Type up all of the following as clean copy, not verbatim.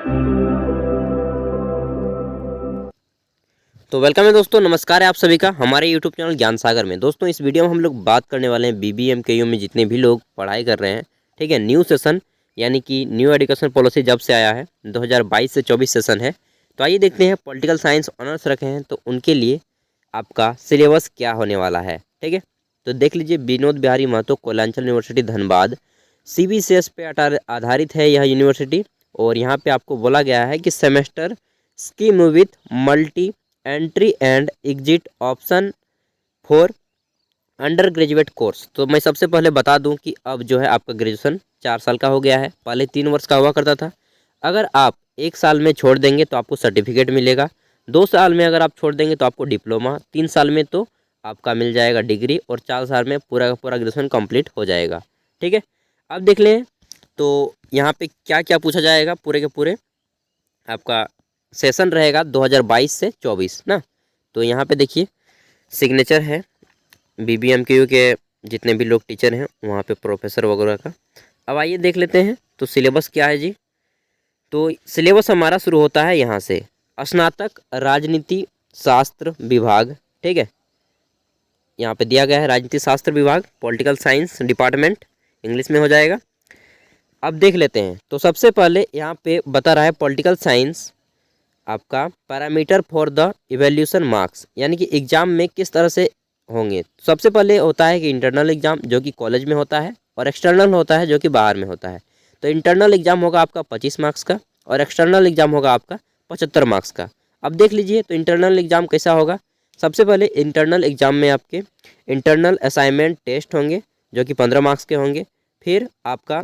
तो वेलकम है दोस्तों, नमस्कार है आप सभी का हमारे यूट्यूब चैनल ज्ञान सागर में। दोस्तों इस वीडियो में हम लोग बात करने वाले हैं BBMKU में जितने भी लोग पढ़ाई कर रहे हैं, ठीक है। न्यू सेशन यानी कि न्यू एजुकेशन पॉलिसी जब से आया है 2022 से 24 सेशन है। तो आइए देखते हैं पॉलिटिकल साइंस ऑनर्स रखे हैं तो उनके लिए आपका सिलेबस क्या होने वाला है, ठीक है। तो देख लीजिए, विनोद बिहारी महतो कोयलांचल यूनिवर्सिटी धनबाद, CBCS पे आधारित है यह यूनिवर्सिटी। और यहाँ पे आपको बोला गया है कि semester scheme with multi entry and exit option for under graduate course. तो मैं सबसे पहले बता दूं कि अब जो है आपका ग्रेजुएशन 4 साल का हो गया है, पहले 3 वर्ष का हुआ करता था। अगर आप 1 साल में छोड़ देंगे तो आपको सर्टिफिकेट मिलेगा, 2 साल में अगर आप छोड़ देंगे तो आपको डिप्लोमा, 3 साल में तो आपका मिल जाएगा डिग्री और 4 साल में पूरा का पूरा ग्रेजुएशन कंप्लीट हो जाएगा, ठीक है। अब देख लें तो यहाँ पे क्या क्या पूछा जाएगा। पूरे के पूरे आपका सेशन रहेगा 2022 से 24 ना। तो यहाँ पे देखिए सिग्नेचर है BBMKU के जितने भी लोग टीचर हैं वहाँ पे प्रोफेसर वगैरह का। अब आइए देख लेते हैं तो सिलेबस क्या है जी। तो सिलेबस हमारा शुरू होता है यहाँ से, स्नातक राजनीति शास्त्र विभाग, ठीक है। यहाँ पे दिया गया है राजनीति शास्त्र विभाग, पॉलिटिकल साइंस डिपार्टमेंट, इंग्लिश में हो जाएगा। अब देख लेते हैं तो सबसे पहले यहाँ पे बता रहा है पॉलिटिकल साइंस आपका parameter for the evaluation marks, यानी कि एग्ज़ाम में किस तरह से होंगे। सबसे पहले होता है कि इंटरनल एग्ज़ाम जो कि कॉलेज में होता है और एक्सटर्नल होता है जो कि बाहर में होता है। तो इंटरनल एग्ज़ाम होगा आपका 25 मार्क्स का और एक्सटर्नल एग्ज़ाम होगा आपका 75 मार्क्स का। अब देख लीजिए तो इंटरनल एग्ज़ाम कैसा होगा। सबसे पहले इंटरनल एग्ज़ाम में आपके इंटरनल असाइनमेंट टेस्ट होंगे जो कि 15 मार्क्स के होंगे। फिर आपका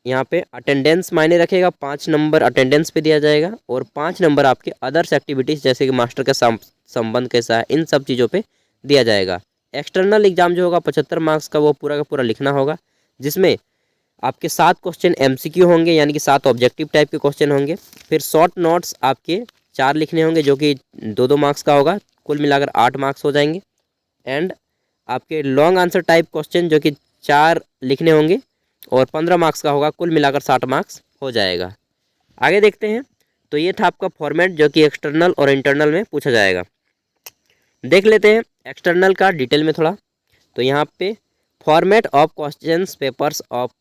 यहाँ पे अटेंडेंस मायने रखेगा, 5 नंबर अटेंडेंस पे दिया जाएगा और 5 नंबर आपके अदर्स एक्टिविटीज़ जैसे कि मास्टर का संबंध कैसा है, इन सब चीज़ों पे दिया जाएगा। एक्सटर्नल एग्जाम जो होगा 75 मार्क्स का, वो पूरा का पूरा लिखना होगा, जिसमें आपके 7 क्वेश्चन MCQ होंगे यानी कि 7 ऑब्जेक्टिव टाइप के क्वेश्चन होंगे। फिर शॉर्ट नोट्स आपके 4 लिखने होंगे जो कि 2-2 मार्क्स का होगा, कुल मिलाकर 8 मार्क्स हो जाएंगे। एंड आपके लॉन्ग आंसर टाइप क्वेश्चन जो कि 4 लिखने होंगे और 15 मार्क्स का होगा, कुल मिलाकर 60 मार्क्स हो जाएगा। आगे देखते हैं तो ये था आपका फॉर्मेट जो कि एक्सटर्नल और इंटरनल में पूछा जाएगा। देख लेते हैं एक्सटर्नल का डिटेल में थोड़ा। तो यहाँ पे format of questions papers of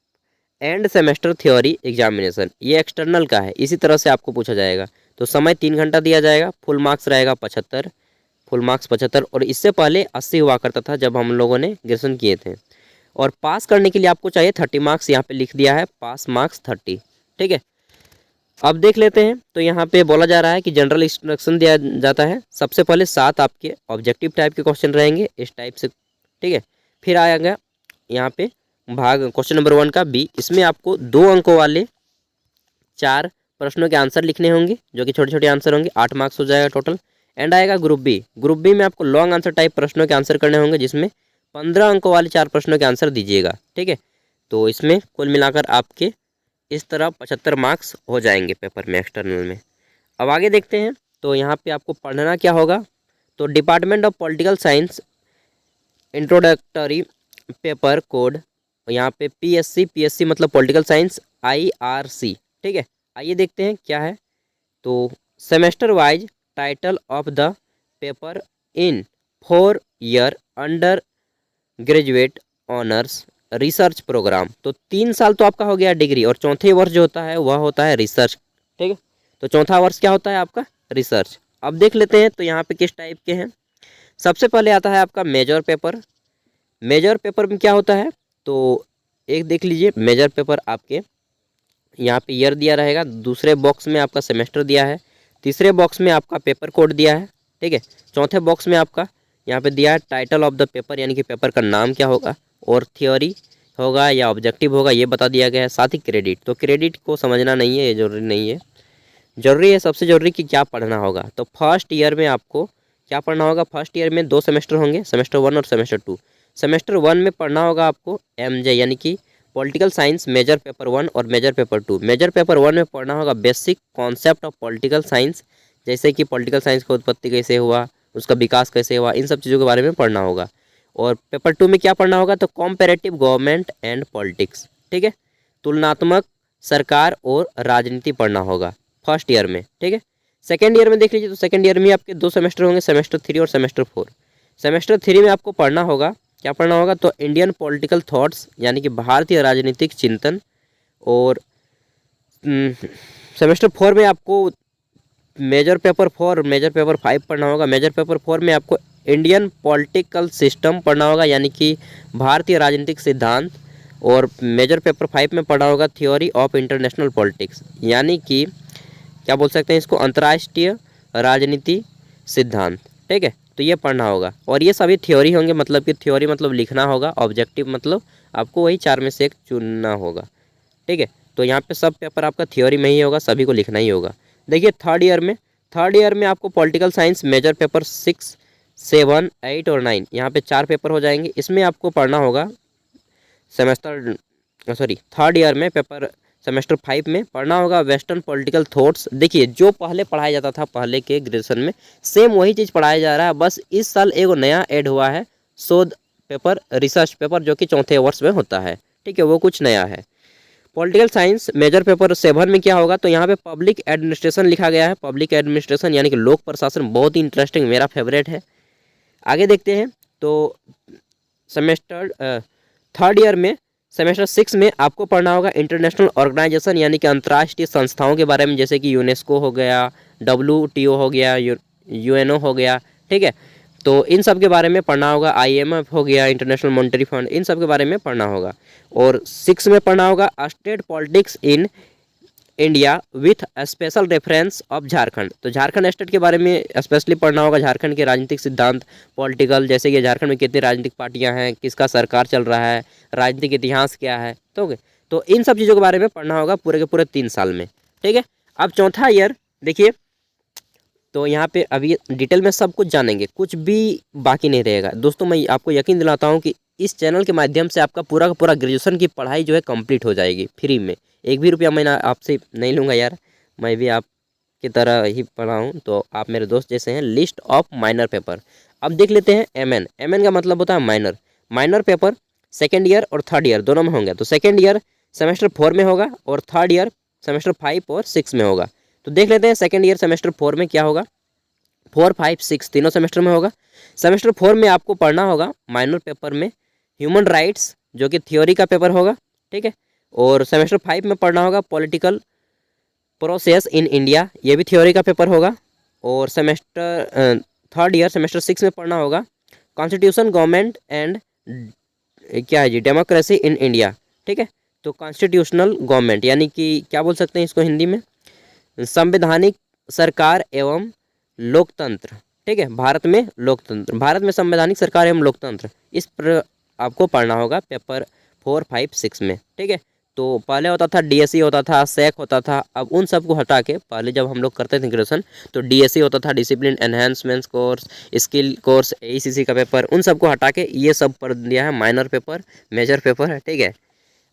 end semester theory examination, ये एक्सटर्नल का है, इसी तरह से आपको पूछा जाएगा। तो समय 3 घंटा दिया जाएगा, फुल मार्क्स रहेगा 75, फुल मार्क्स 75। और इससे पहले 80 हुआ करता था जब हम लोगों ने ग्रेजुएशन किए थे। और पास करने के लिए आपको चाहिए 30 मार्क्स, यहाँ पे लिख दिया है पास मार्क्स 30, ठीक है। अब देख लेते हैं तो यहाँ पे बोला जा रहा है कि जनरल इंस्ट्रक्शन दिया जाता है। सबसे पहले 7 आपके ऑब्जेक्टिव टाइप के क्वेश्चन रहेंगे इस टाइप से, ठीक है। फिर आएगा यहाँ पे भाग क्वेश्चन नंबर 1 का B, इसमें आपको 2 अंकों वाले 4 प्रश्नों के आंसर लिखने होंगे जो कि छोटे छोटे आंसर होंगे, 8 मार्क्स हो जाएगा टोटल। एंड आएगा ग्रुप B, ग्रुप B में आपको लॉन्ग आंसर टाइप प्रश्नों के आंसर करने होंगे जिसमें 15 अंकों वाले 4 प्रश्नों के आंसर दीजिएगा, ठीक है। तो इसमें कुल मिलाकर आपके इस तरह 75 मार्क्स हो जाएंगे पेपर में, एक्सटर्नल में। अब आगे देखते हैं तो यहाँ पे आपको पढ़ना क्या होगा। तो department of political science introductory paper code, यहाँ पे PSC मतलब पॉलिटिकल साइंस IRC, ठीक है। आइए देखते हैं क्या है। तो semester wise title of the paper in 4 year under graduate honours research programme. तो 3 साल तो आपका हो गया डिग्री और चौथे वर्ष जो होता है वह होता है रिसर्च, ठीक है। तो चौथा वर्ष क्या होता है आपका रिसर्च। अब देख लेते हैं तो यहाँ पे किस टाइप के हैं। सबसे पहले आता है आपका मेजर पेपर। मेजर पेपर में क्या होता है तो एक देख लीजिए, मेजर पेपर आपके यहाँ पे ईयर दिया रहेगा, दूसरे बॉक्स में आपका सेमेस्टर दिया है, तीसरे बॉक्स में आपका पेपर कोड दिया है, ठीक है। चौथे बॉक्स में आपका यहाँ पे दिया है टाइटल ऑफ द पेपर, यानी कि पेपर का नाम क्या होगा और थियोरी होगा या ऑब्जेक्टिव होगा ये बता दिया गया है। साथ ही क्रेडिट, तो क्रेडिट को समझना नहीं है, ये जरूरी नहीं है। जरूरी है सबसे जरूरी कि क्या पढ़ना होगा। तो फर्स्ट ईयर में आपको क्या पढ़ना होगा। फर्स्ट ईयर में 2 सेमेस्टर होंगे, सेमेस्टर 1 और सेमेस्टर 2। सेमेस्टर 1 में पढ़ना होगा आपको MJ यानी कि पॉलिटिकल साइंस मेजर पेपर 1 और मेजर पेपर 2। मेजर पेपर 1 में पढ़ना होगा basic concept of political science, जैसे कि पॉलिटिकल साइंस का उत्पत्ति कैसे हुआ, उसका विकास कैसे हुआ, इन सब चीज़ों के बारे में पढ़ना होगा। और पेपर 2 में क्या पढ़ना होगा तो कॉम्पेरेटिव गवर्नमेंट एंड पॉलिटिक्स, ठीक है। तुलनात्मक सरकार और राजनीति पढ़ना होगा। फर्स्ट ईयर में, ठीक है। सेकेंड ईयर में देख लीजिए तो सेकेंड ईयर में आपके 2 सेमेस्टर होंगे, सेमेस्टर 3 और सेमेस्टर 4। सेमेस्टर 3 में आपको पढ़ना होगा, क्या पढ़ना होगा, तो इंडियन पॉलिटिकल थॉट्स यानी कि भारतीय राजनीतिक चिंतन। और सेमेस्टर 4 में आपको मेजर पेपर 4 मेजर पेपर 5 पढ़ना होगा। मेजर पेपर 4 में आपको इंडियन पॉलिटिकल सिस्टम पढ़ना होगा यानी कि भारतीय राजनीतिक सिद्धांत। और मेजर पेपर 5 में पढ़ना होगा थ्योरी ऑफ इंटरनेशनल पॉलिटिक्स यानी कि क्या बोल सकते हैं इसको, अंतर्राष्ट्रीय राजनीति सिद्धांत, ठीक है। तो ये पढ़ना होगा और ये सभी थ्योरी होंगे, मतलब कि थ्योरी मतलब लिखना होगा, ऑब्जेक्टिव मतलब आपको वही 4 में से एक चुनना होगा, ठीक है। तो यहाँ पे सब पेपर आपका थ्योरी में ही होगा, सभी को लिखना ही होगा। देखिए थर्ड ईयर में आपको पॉलिटिकल साइंस मेजर पेपर 6, 7, 8 और 9 यहाँ पे 4 पेपर हो जाएंगे। इसमें आपको पढ़ना होगा थर्ड ईयर में पेपर सेमेस्टर 5 में पढ़ना होगा वेस्टर्न पॉलिटिकल थॉट्स। देखिए जो पहले पढ़ाया जाता था पहले के ग्रेजुएशन में, सेम वही चीज़ पढ़ाया जा रहा है, बस इस साल एक नया ऐड हुआ है, शोध पेपर, रिसर्च पेपर, जो कि चौथे वर्ष में होता है, ठीक है, वो कुछ नया है। पॉलिटिकल साइंस मेजर पेपर 7 में क्या होगा, तो यहाँ पे पब्लिक एडमिनिस्ट्रेशन लिखा गया है। पब्लिक एडमिनिस्ट्रेशन यानी कि लोक प्रशासन, बहुत ही इंटरेस्टिंग, मेरा फेवरेट है। आगे देखते हैं तो सेमेस्टर थर्ड ईयर में सेमेस्टर 6 में आपको पढ़ना होगा इंटरनेशनल ऑर्गेनाइजेशन यानी कि अंतर्राष्ट्रीय संस्थाओं के बारे में, जैसे कि यूनेस्को हो गया, WTO हो गया, UNO हो गया, ठीक है। तो इन सब के बारे में पढ़ना होगा, IMF हो गया, इंटरनेशनल मॉनेटरी फंड, इन सब के बारे में पढ़ना होगा। और 6 में पढ़ना होगा state politics in India with special reference of Jharkhand. तो झारखंड स्टेट के बारे में स्पेशली पढ़ना होगा, झारखंड के राजनीतिक सिद्धांत, पॉलिटिकल, जैसे कि झारखंड में कितनी राजनीतिक पार्टियां हैं, किसका सरकार चल रहा है, राजनीतिक इतिहास क्या है, तो इन सब चीज़ों के बारे में पढ़ना होगा पूरे के पूरे 3 साल में, ठीक है। अब चौथा ईयर देखिए, तो यहाँ पे अभी डिटेल में सब कुछ जानेंगे, कुछ भी बाकी नहीं रहेगा दोस्तों। मैं आपको यकीन दिलाता हूँ कि इस चैनल के माध्यम से आपका पूरा का पूरा ग्रेजुएशन की पढ़ाई जो है कंप्लीट हो जाएगी फ्री में। एक भी रुपया मैं आपसे नहीं लूँगा यार, मैं भी आपकी तरह ही पढ़ा हूँ, तो आप मेरे दोस्त जैसे हैं। लिस्ट ऑफ माइनर पेपर, अब देख लेते हैं। एम एन का मतलब होता है माइनर पेपर सेकेंड ईयर और थर्ड ईयर दोनों में होंगे। तो सेकेंड ईयर सेमेस्टर 4 में होगा और थर्ड ईयर सेमेस्टर 5 और 6 में होगा। तो देख लेते हैं सेकेंड ईयर सेमेस्टर 4 में क्या होगा। 4, 5, 6 तीनों सेमेस्टर में होगा। सेमेस्टर 4 में आपको पढ़ना होगा माइनर पेपर में ह्यूमन राइट्स, जो कि थ्योरी का पेपर होगा, ठीक है। और सेमेस्टर 5 में पढ़ना होगा पॉलिटिकल प्रोसेस इन इंडिया, ये भी थ्योरी का पेपर होगा। और सेमेस्टर थर्ड ईयर सेमेस्टर 6 में पढ़ना होगा कॉन्स्टिट्यूशन, गवर्नमेंट एंड क्या है जी, डेमोक्रेसी इन इंडिया, ठीक है। तो कॉन्स्टिट्यूशनल गवर्नमेंट यानी कि क्या बोल सकते हैं इसको हिंदी में, संवैधानिक सरकार एवं लोकतंत्र, ठीक है। भारत में लोकतंत्र, भारत में संवैधानिक सरकार एवं लोकतंत्र, इस पर आपको पढ़ना होगा पेपर 4, 5, 6 में, ठीक है। तो पहले होता था DSE होता था, SEC होता था, अब उन सब को हटा के, पहले जब हम लोग करते थे ग्रेजुएशन तो DSE होता था, discipline enhancement course, skill course, AECC का पेपर, उन सब को हटा के ये सब पढ़ दिया है, माइनर पेपर मेजर पेपर है, ठीक है।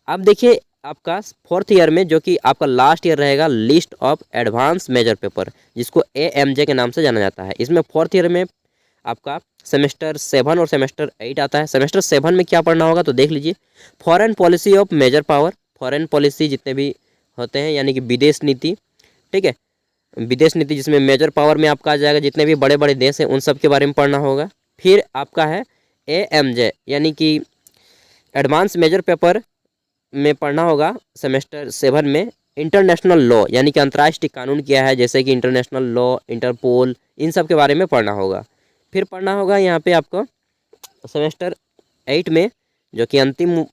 अब देखिए आपका फोर्थ ईयर में, जो कि आपका लास्ट ईयर रहेगा, list of advance major paper, जिसको AMJ के नाम से जाना जाता है। इसमें फोर्थ ईयर में आपका सेमेस्टर 7 और सेमेस्टर 8 आता है। सेमेस्टर 7 में क्या पढ़ना होगा, तो देख लीजिए foreign policy of major power, foreign policy जितने भी होते हैं यानी कि विदेश नीति, ठीक है, विदेश नीति, जिसमें मेजर पावर में आपका आ जाएगा जितने भी बड़े बड़े देश हैं उन सब के बारे में पढ़ना होगा। फिर आपका है AMJ यानी कि एडवांस मेजर पेपर में पढ़ना होगा सेमेस्टर 7 में इंटरनेशनल लॉ यानी कि अंतर्राष्ट्रीय कानून क्या है, जैसे कि इंटरनेशनल लॉ, इंटरपोल, इन सब के बारे में पढ़ना होगा। फिर पढ़ना होगा यहाँ पे आपको सेमेस्टर 8 में, जो कि अंतिम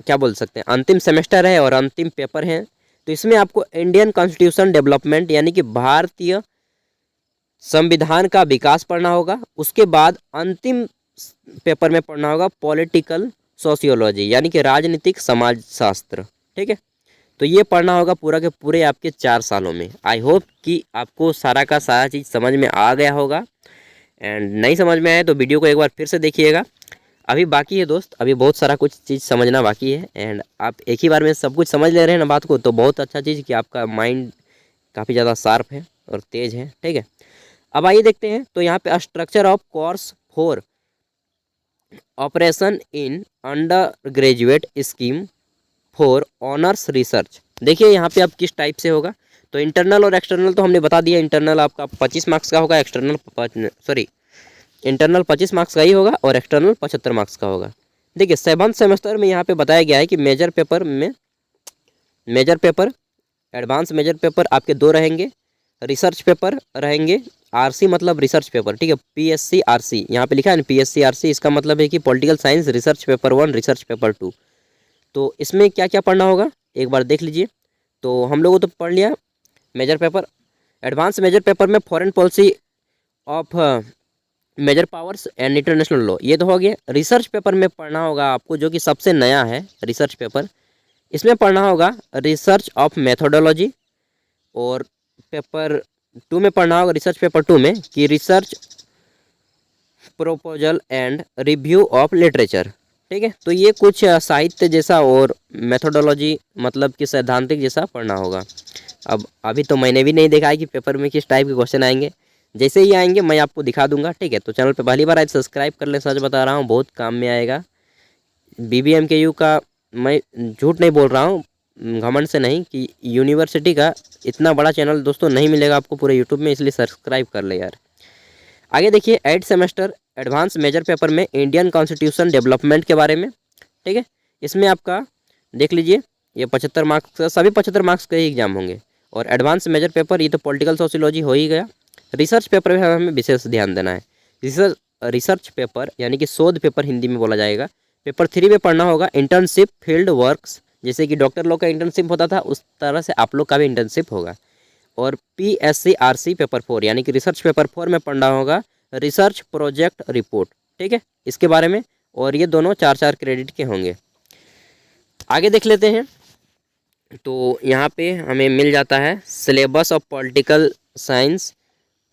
क्या बोल सकते हैं, अंतिम सेमेस्टर है और अंतिम पेपर है। तो इसमें आपको इंडियन कॉन्स्टिट्यूशन डेवलपमेंट यानी कि भारतीय संविधान का विकास पढ़ना होगा। उसके बाद अंतिम पेपर में पढ़ना होगा पॉलिटिकल सोशियोलॉजी यानी कि राजनीतिक समाजशास्त्र, ठीक है। तो ये पढ़ना होगा पूरा के पूरे आपके 4 सालों में। आई होप कि आपको सारा का सारा चीज़ समझ में आ गया होगा, एंड नहीं समझ में आए तो वीडियो को एक बार फिर से देखिएगा। अभी बाकी है दोस्त, अभी बहुत सारा कुछ चीज़ समझना बाकी है, एंड आप एक ही बार में सब कुछ समझ ले रहे हैं ना बात को, तो बहुत अच्छा चीज़ कि आपका माइंड काफ़ी ज़्यादा शार्प है और तेज़ है, ठीक है। अब आइए देखते हैं, तो यहाँ पे structure of course 4 operation in under graduate scheme for honours research. देखिए यहाँ पे अब किस टाइप से होगा, तो इंटरनल और एक्सटर्नल तो हमने बता दिया, इंटरनल आपका 25 मार्क्स का होगा, इंटरनल 25 मार्क्स का ही होगा और एक्सटर्नल 75 मार्क्स का होगा। देखिए 7th सेमेस्टर में यहाँ पे बताया गया है कि major paper advance major paper आपके 2 रहेंगे, रिसर्च पेपर रहेंगे, आरसी मतलब रिसर्च पेपर, ठीक है, पीएससी आरसी यहाँ पे लिखा है ना, पीएससी आरसी, इसका मतलब है कि political science research paper 1 research paper 2। तो इसमें क्या क्या पढ़ना होगा एक बार देख लीजिए। तो हम लोगों तो पढ़ लिया major paper, advance major paper में foreign policy of major powers and international law, ये तो हो गया। रिसर्च पेपर में पढ़ना होगा आपको, जो कि सबसे नया है रिसर्च पेपर, इसमें पढ़ना होगा रिसर्च ऑफ मेथोडोलॉजी। और पेपर 2 में पढ़ना होगा, रिसर्च पेपर 2 में, कि research proposal and review of literature, ठीक है। तो ये कुछ साहित्य जैसा और मेथोडोलॉजी मतलब कि सैद्धांतिक जैसा पढ़ना होगा। अब अभी तो मैंने भी नहीं देखा है कि पेपर में किस टाइप के क्वेश्चन आएंगे, जैसे ही आएंगे मैं आपको दिखा दूंगा, ठीक है। तो चैनल पे पहली बार आए सब्सक्राइब कर लें, सच बता रहा हूँ बहुत काम में आएगा। BBMKU का मैं झूठ नहीं बोल रहा हूँ, घमंड से नहीं, कि यूनिवर्सिटी का इतना बड़ा चैनल दोस्तों नहीं मिलेगा आपको पूरे यूट्यूब में, इसलिए सब्सक्राइब कर ले यार। आगे देखिए 8th semester advance major paper में इंडियन कॉन्स्टिट्यूशन डेवलपमेंट के बारे में, ठीक है। इसमें आपका देख लीजिए ये 75 मार्क्स, सभी 75 मार्क्स के ही एग्जाम होंगे। और एडवांस मेजर पेपर ये तो पॉलिटिकल सोशियोलॉजी हो ही गया। रिसर्च पेपर में हमें विशेष ध्यान देना है। रिसर्च पेपर यानी कि शोध पेपर हिंदी में बोला जाएगा। पेपर 3 में पढ़ना होगा इंटर्नशिप फील्ड वर्क्स, जैसे कि डॉक्टर लोग का इंटर्नशिप होता था उस तरह से आप लोग का भी इंटर्नशिप होगा। और PSC RC पेपर 4 यानी कि रिसर्च पेपर 4 में पढ़ना होगा रिसर्च प्रोजेक्ट रिपोर्ट, ठीक है, इसके बारे में। और ये दोनों 4-4 क्रेडिट के होंगे। आगे देख लेते हैं। तो यहाँ पे हमें मिल जाता है syllabus of political science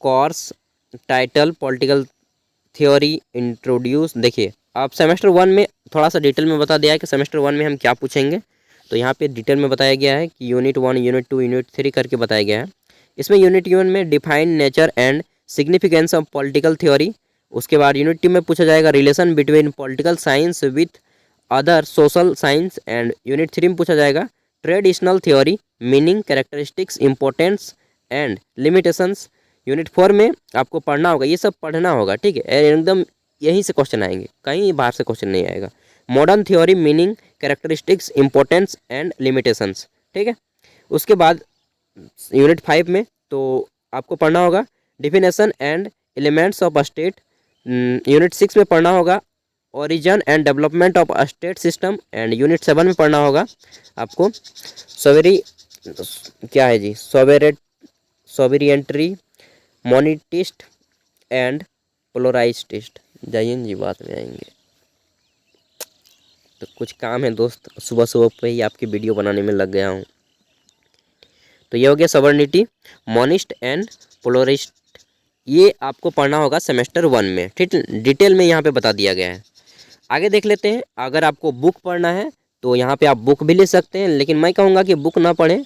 course title political theory introduce. देखिए आप सेमेस्टर 1 में थोड़ा सा डिटेल में बता दिया है कि सेमेस्टर 1 में हम क्या पूछेंगे। तो यहाँ पे डिटेल में बताया गया है कि यूनिट 1 यूनिट 2 यूनिट 3 करके बताया गया है। इसमें यूनिट 1 में define nature and significance of political theory, उसके बाद यूनिट 2 में पूछा जाएगा relation between political science with other social science. And unit 3 में पूछा जाएगा traditional theory meaning characteristics importance and limitations. Unit 4 में आपको पढ़ना होगा, ये सब पढ़ना होगा, ठीक है, एकदम यहीं से क्वेश्चन आएंगे, कहीं बाहर से क्वेश्चन नहीं आएगा। Modern theory meaning characteristics importance and limitations, ठीक है। उसके बाद यूनिट 5 में तो आपको पढ़ना होगा definition and elements of state. Unit 6 में पढ़ना होगा origin and development of state system. And unit 7 में पढ़ना होगा आपको सोवेरियंट्री मोनिटिस्ट एंड पोलराइजिस्ट। जाइए जी बात में आएंगे। तो कुछ काम है दोस्त, सुबह सुबह पे ही आपकी वीडियो बनाने में लग गया हूँ। तो ये हो गया सवर्निटी मोनिस्ट एंड पोलरिस्ट, ये आपको पढ़ना होगा सेमेस्टर 1 में, ठीक, डिटेल में यहाँ पे बता दिया गया है। आगे देख लेते हैं। अगर आपको बुक पढ़ना है तो यहाँ पे आप बुक भी ले सकते हैं, लेकिन मैं कहूँगा कि बुक ना पढ़ें,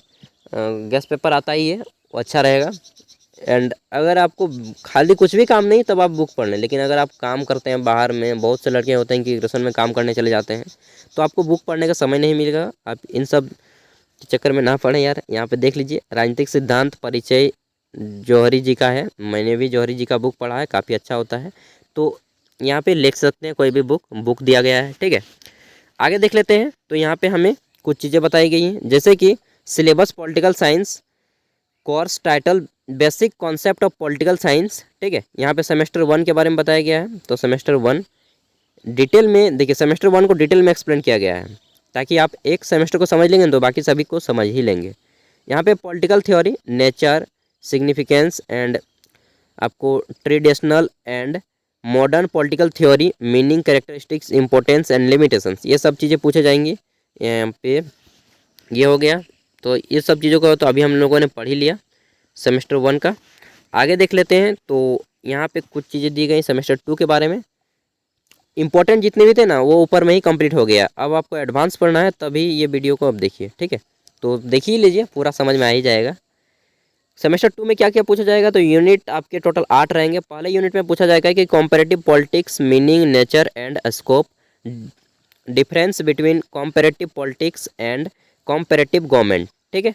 गेस्ट पेपर आता ही है वो अच्छा रहेगा। एंड अगर आपको खाली कुछ भी काम नहीं तब आप बुक पढ़ लें, लेकिन अगर आप काम करते हैं बाहर में, बहुत से लड़के होते हैं कि ग्रेजुएशन में काम करने चले जाते हैं, तो आपको बुक पढ़ने का समय नहीं मिलेगा। आप इन सब चक्कर में ना पढ़ें यार। यहाँ पे देख लीजिए राजनीतिक सिद्धांत परिचय जौहरी जी का है, मैंने भी जौहरी जी का बुक पढ़ा है, काफ़ी अच्छा होता है। तो यहाँ पे लिख सकते हैं कोई भी बुक दिया गया है, ठीक है। आगे देख लेते हैं। तो यहाँ पे हमें कुछ चीज़ें बताई गई हैं, जैसे कि syllabus political science course title basic concept of political science, ठीक है। यहाँ पे सेमेस्टर 1 के बारे में बताया गया है। तो सेमेस्टर 1 डिटेल में देखिए, सेमेस्टर 1 को डिटेल में एक्सप्लेन किया गया है, ताकि आप एक सेमेस्टर को समझ लेंगे तो बाकी सभी को समझ ही लेंगे। यहाँ पे political theory nature significance and आपको traditional and modern political theory meaning characteristics importance and limitations, ये सब चीज़ें पूछे जाएंगी। यहाँ पे ये हो गया। तो ये सब चीज़ों को तो अभी हम लोगों ने पढ़ ही लिया सेमेस्टर 1 का। आगे देख लेते हैं। तो यहाँ पे कुछ चीज़ें दी गई सेमेस्टर 2 के बारे में, इंपॉर्टेंट जितने भी थे ना वो ऊपर में ही कंप्लीट हो गया। अब आपको एडवांस पढ़ना है तभी ये वीडियो को अब देखिए, ठीक है। तो देख ही लीजिए, पूरा समझ में आ ही जाएगा। सेमेस्टर 2 में क्या क्या पूछा जाएगा। तो यूनिट आपके टोटल 8 रहेंगे। पहले यूनिट में पूछा जाएगा कि comparative politics meaning nature and scope, difference between comparative politics and comparative government, ठीक है।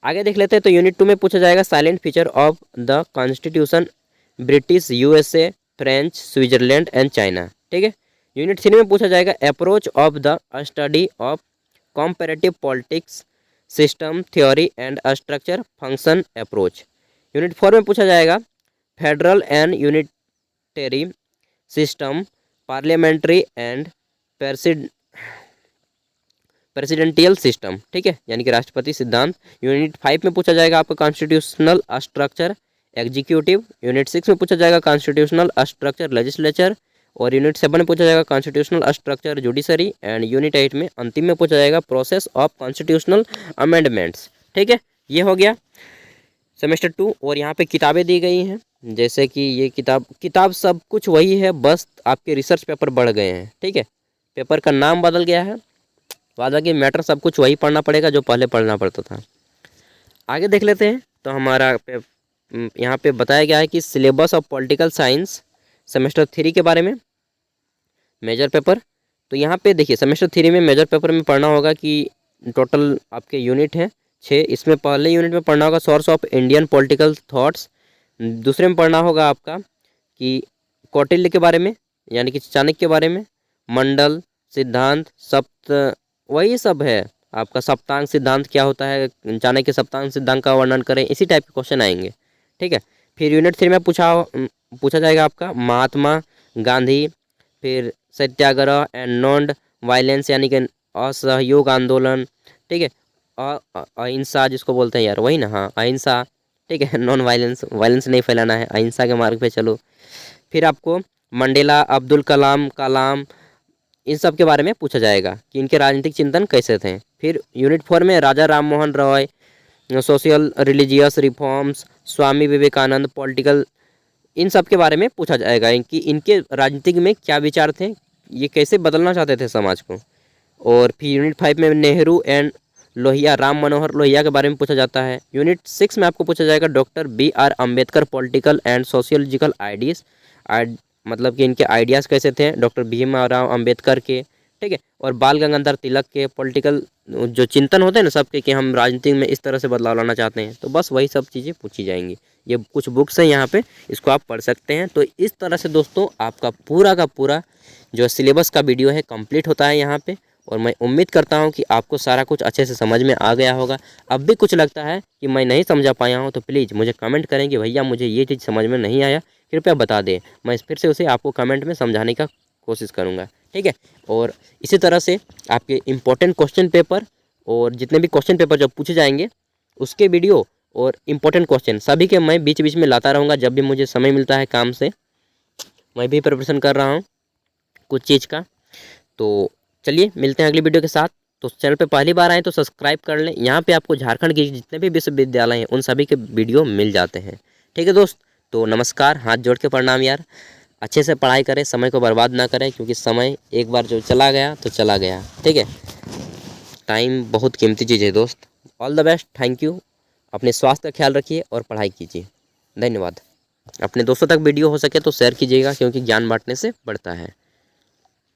आगे देख लेते हैं। तो यूनिट 2 में पूछा जाएगा silent feature of the constitution British, USA, French, Switzerland and China. ठीक है। यूनिट 3 में पूछा जाएगा approach of the study of comparative politics, system theory and structure, function approach. Unit 4 में पूछा जाएगा federal and unitary system, parliamentary and presidential system. ठीक है, यानी कि राष्ट्रपति सिद्धांत। यूनिट 5 में पूछा जाएगा आपका कॉन्स्टिट्यूशनल स्ट्रक्चर एग्जीक्यूटिव। यूनिट 6 में पूछा जाएगा कॉन्स्टिट्यूशनल स्ट्रक्चर लेजिस्लेचर। और यूनिट 7 में पूछा जाएगा constitutional structure judiciary. And unit 8 में अंतिम में पूछा जाएगा प्रोसेस ऑफ कॉन्स्टिट्यूशनल अमेंडमेंट्स। ठीक है, ये हो गया सेमेस्टर 2। और यहाँ पे किताबें दी गई हैं, जैसे कि ये किताब सब कुछ वही है, बस आपके रिसर्च पेपर बढ़ गए हैं। ठीक है, पेपर का नाम बदल गया है, वादा की मैटर सब कुछ वही पढ़ना पड़ेगा जो पहले पढ़ना पड़ता था। आगे देख लेते हैं। तो हमारा यहाँ पे बताया गया है कि syllabus of political science semester 3 के बारे में, मेजर पेपर। तो यहाँ पे देखिए सेमेस्टर 3 में मेजर पेपर में पढ़ना होगा कि टोटल आपके यूनिट हैं 6। इसमें पहले यूनिट में पढ़ना होगा source of Indian political thoughts. दूसरे में पढ़ना होगा आपका कि कौटिल्य के बारे में, यानी कि चाणक्य के बारे में, मंडल सिद्धांत, वही सब है आपका। सप्तांग सिद्धांत क्या होता है, चाणक्य सप्तांग सिद्धांत का वर्णन करें, इसी टाइप के क्वेश्चन आएंगे। ठीक है। फिर यूनिट 3 में पूछा जाएगा आपका महात्मा गांधी, फिर सत्याग्रह एंड नॉन वायलेंस, यानी कि असहयोग आंदोलन। ठीक है, अहिंसा जिसको बोलते हैं यार, वही ना, हाँ अहिंसा। ठीक है, नॉन वायलेंस, वायलेंस नहीं फैलाना है, अहिंसा के मार्ग पे चलो। फिर आपको मंडेला, अब्दुल कलाम इन सब के बारे में पूछा जाएगा कि इनके राजनीतिक चिंतन कैसे थे। फिर यूनिट 4 में Raja Ram Mohan Roy, social religious reforms, Swami Vivekananda, political, इन सब के बारे में पूछा जाएगा कि इनके राजनीतिक में क्या विचार थे, ये कैसे बदलना चाहते थे समाज को। और फिर यूनिट 5 में नेहरू एंड लोहिया, राम मनोहर लोहिया के बारे में पूछा जाता है। यूनिट 6 में आपको पूछा जाएगा doctor BR Ambedkar, political and sociological ideas, मतलब कि इनके आइडियाज़ कैसे थे डॉक्टर भीमराव अम्बेडकर के। ठीक है, और बाल गंगाधर तिलक के पॉलिटिकल जो चिंतन होते हैं ना सबके, कि हम राजनीति में इस तरह से बदलाव लाना चाहते हैं। तो बस वही सब चीज़ें पूछी जाएंगी। ये कुछ बुक्स हैं यहाँ पे, इसको आप पढ़ सकते हैं। तो इस तरह से दोस्तों आपका पूरा का पूरा जो सिलेबस का वीडियो है कंप्लीट होता है यहाँ पे। और मैं उम्मीद करता हूँ कि आपको सारा कुछ अच्छे से समझ में आ गया होगा। अब भी कुछ लगता है कि मैं नहीं समझा पाया हूँ तो प्लीज़ मुझे कमेंट करें कि भैया मुझे ये चीज़ समझ में नहीं आया, कृपया बता दें। मैं फिर से उसे आपको कमेंट में समझाने का कोशिश करूँगा। ठीक है, और इसी तरह से आपके इम्पोर्टेंट क्वेश्चन पेपर और जितने भी क्वेश्चन पेपर जब पूछे जाएंगे उसके वीडियो और इम्पोर्टेंट क्वेश्चन सभी के मैं बीच बीच में लाता रहूँगा। जब भी मुझे समय मिलता है काम से, मैं भी प्रिपरेशन कर रहा हूँ कुछ चीज़ का। तो चलिए मिलते हैं अगली वीडियो के साथ। तो चैनल पे पहली बार आए तो सब्सक्राइब कर लें। यहाँ पे आपको झारखंड के जितने भी विश्वविद्यालय हैं उन सभी के वीडियो मिल जाते हैं। ठीक है दोस्त, तो नमस्कार, हाथ जोड़ के प्रणाम यार। अच्छे से पढ़ाई करें, समय को बर्बाद ना करें, क्योंकि समय एक बार जो चला गया तो चला गया। ठीक है, टाइम बहुत कीमती चीज़ है दोस्त। All the best, thank you. अपने स्वास्थ्य का ख्याल रखिए और पढ़ाई कीजिए। धन्यवाद। अपने दोस्तों तक वीडियो हो सके तो शेयर कीजिएगा, क्योंकि ज्ञान बांटने से बढ़ता है।